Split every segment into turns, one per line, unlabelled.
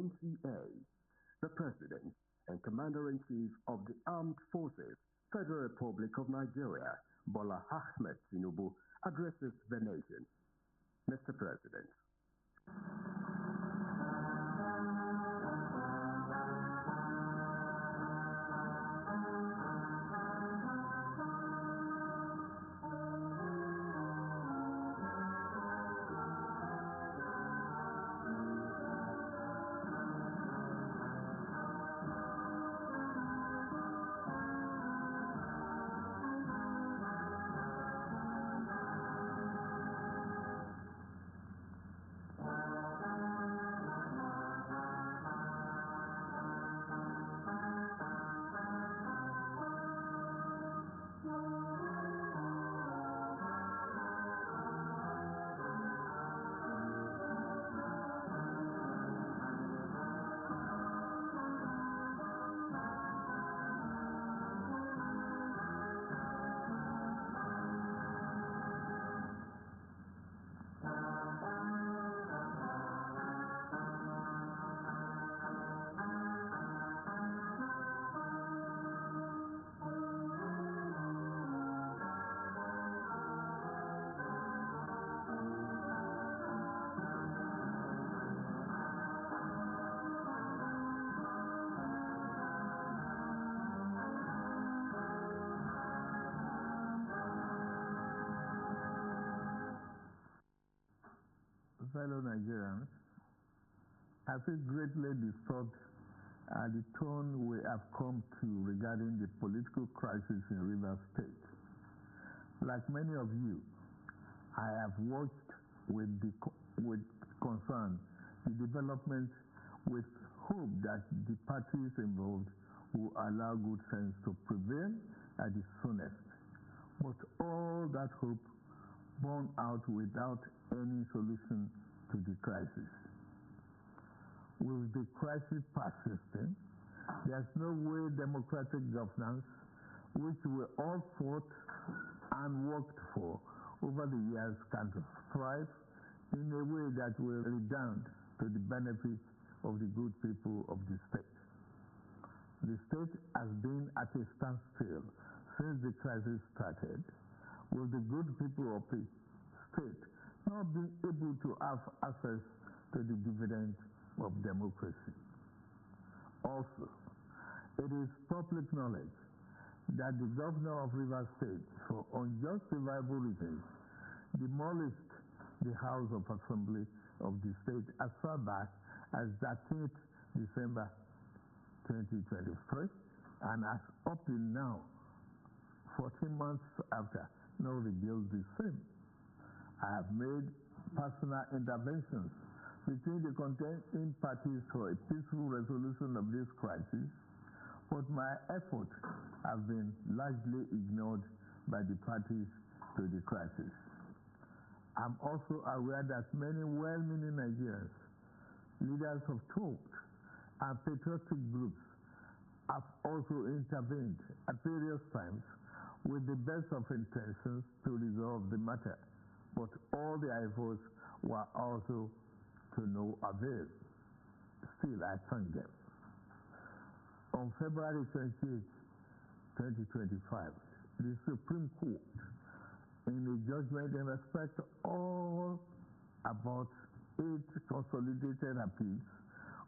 NCA, the President and Commander-in-Chief of the Armed Forces, Federal Republic of Nigeria, Bola Ahmed Tinubu, addresses the nation. Mr. President.
Fellow Nigerians, I feel greatly disturbed at the tone we have come to regarding the political crisis in Rivers State. Like many of you, I have watched with concern the developments with hope that the parties involved will allow good sense to prevail at the soonest. But all that hope borne out without any solution to the crisis. With the crisis persisting, there's no way democratic governance, which we all fought and worked for over the years, can thrive in a way that will redound to the benefit of the good people of the state. The state has been at a standstill since the crisis started, with the good people of the state not being able to have access to the dividends of democracy. Also, it is public knowledge that the governor of Rivers State, for unjustifiable reasons, demolished the House of Assembly of the state as far back as 13th December 2023, and as up till now, 14 months after, no rebuild the same. I have made personal interventions between the contending parties for a peaceful resolution of this crisis, but my efforts have been largely ignored by the parties to the crisis. I'm also aware that many well-meaning Nigerians, leaders of thought, and patriotic groups have also intervened at various times with the best of intentions to resolve the matter. But all the efforts were also to no avail. Still, I thank them. On February 28, 2025, the Supreme Court, in a judgment in respect to all about 8 consolidated appeals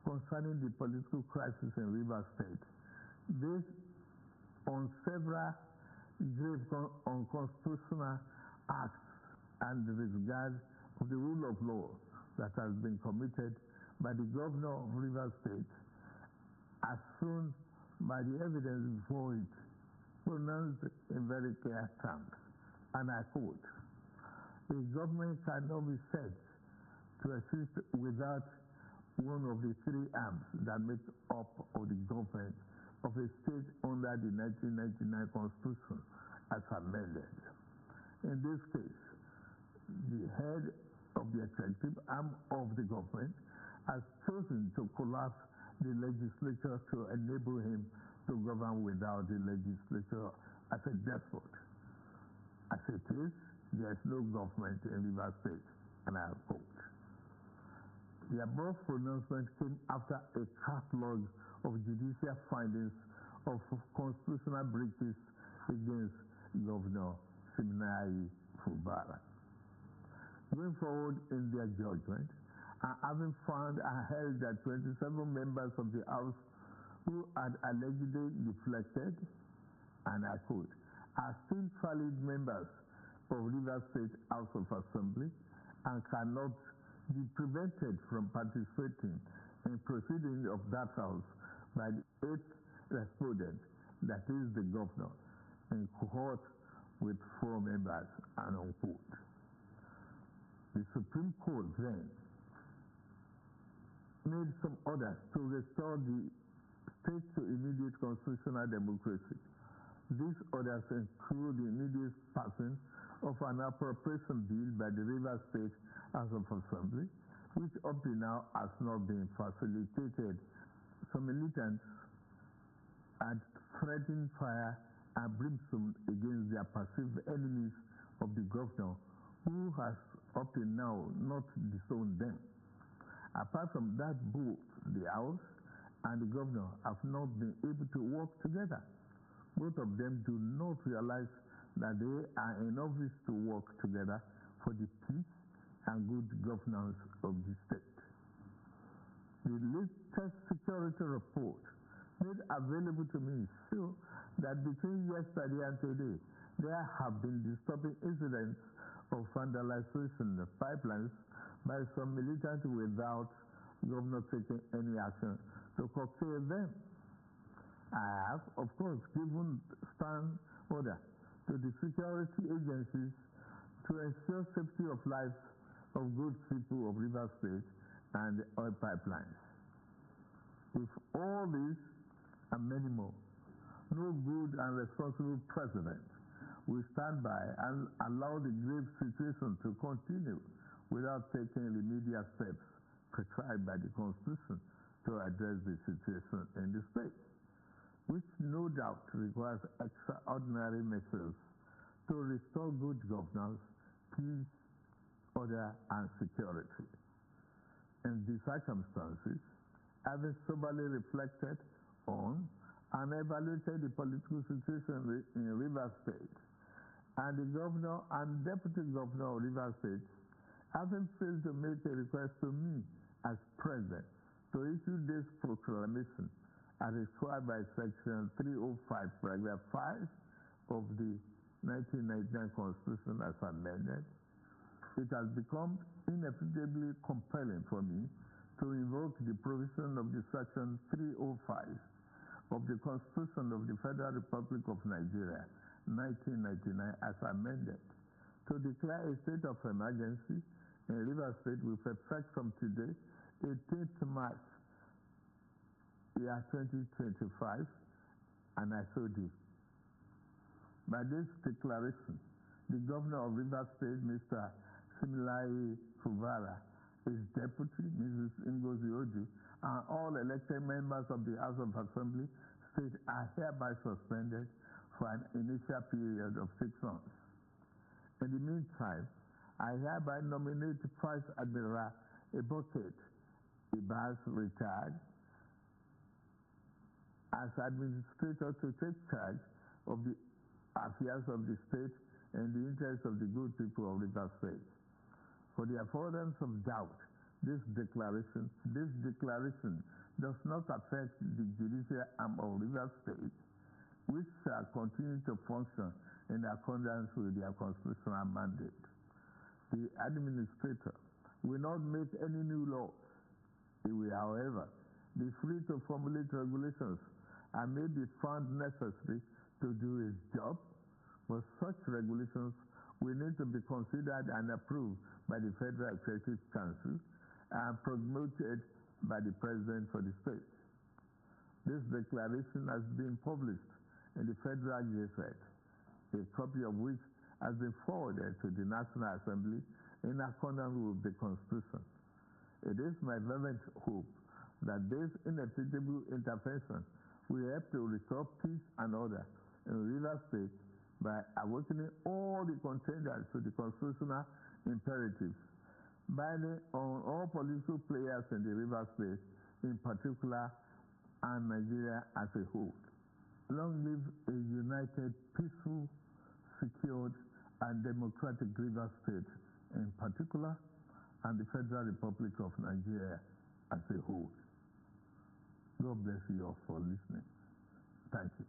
concerning the political crisis in Rivers State, based on several grave unconstitutional acts and the disregard of the rule of law that has been committed by the governor of Rivers State, as shown by the evidence before it, pronounced in very clear terms, and I quote, "A government cannot be said to exist without one of the 3 arms that make up of the government of a state under the 1999 Constitution as amended. In this case, the head of the executive arm of the government has chosen to collapse the legislature to enable him to govern without the legislature as a despot. As it is, there is no government in Rivers State, and I quote. The above pronouncement came after a catalog of judicial findings of constitutional breaches against Governor Siminalayi Fubara. Going forward in their judgment, having found and held that 27 members of the House who had allegedly deflected, and I quote, are still valid members of Rivers State House of Assembly and cannot be prevented from participating in proceedings of that House by the 8th respondent, that is the governor, in cohort with 4 members, and unquote. The Supreme Court then made some orders to restore the state to immediate constitutional democracy. These orders include the immediate passing of an appropriation bill by the Rivers State House of Assembly, which up to now has not been facilitated. Some militants had threatened fire and brimstone against their perceived enemies of the governor, who has up to now not disowned them. Apart from that, both the House and the governor have not been able to work together. Both of them do not realize that they are in office to work together for the peace and good governance of the state. The latest security report made available to me show that between yesterday and today, there have been disturbing incidents of vandalization of pipelines by some militants without governor taking any action to curtail them. I have, of course, given stand order to the security agencies to ensure safety of life of good people of Rivers State and the oil pipelines. With all this and many more, no good and responsible president will stand by and allow the grave situation to continue without taking remedial steps prescribed by the Constitution to address the situation in the state, which no doubt requires extraordinary measures to restore good governance, peace, order, and security. In these circumstances, having soberly reflected on and evaluated the political situation in Rivers State, and the governor and deputy governor of Rivers State having failed to make a request to me as president to issue this proclamation as required by Section 305, Paragraph 5 of the 1999 Constitution as amended, it has become inevitably compelling for me to invoke the provision of the Section 305 of the Constitution of the Federal Republic of Nigeria, 1999, as amended, to declare a state of emergency in Rivers State with effect from today, 18th March, year 2025, and I so do. By this declaration, the governor of Rivers State, Mr. Siminalayi Fubara, his deputy, Mrs. Ngozi Odu, and all elected members of the House of Assembly State are hereby suspended for an initial period of 6 months. In the meantime, I hereby nominate Vice Admiral Advocate Ibas retired as administrator to take charge of the affairs of the state in the interest of the good people of Rivers State. For the avoidance of doubt, this declaration does not affect the judicial arm of Rivers State, which shall continue to function in accordance with their constitutional mandate. The administrator will not make any new laws. He will, however, be free to formulate regulations and may be found necessary to do his job, but such regulations will need to be considered and approved by the Federal Executive Council and promoted by the President for the state. This declaration has been published in the Federal Gazette, a copy of which has been forwarded to the National Assembly in accordance with the Constitution. It is my fervent hope that this inevitable intervention will help to restore peace and order in Rivers State by awakening all the contenders to the constitutional imperatives on all political players in the River State in particular and Nigeria as a whole. Long live a united, peaceful, secured, and democratic River State in particular, and the Federal Republic of Nigeria as a whole. God bless you all for listening. Thank you.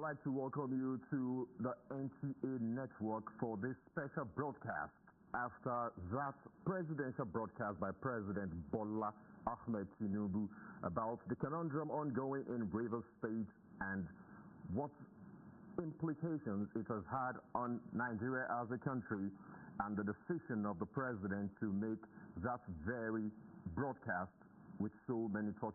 I'd like to welcome you to the NTA network for this special broadcast after that presidential broadcast by President Bola Ahmed Tinubu about the conundrum ongoing in Rivers State and what implications it has had on Nigeria as a country, and the decision of the president to make that very broadcast with so many talking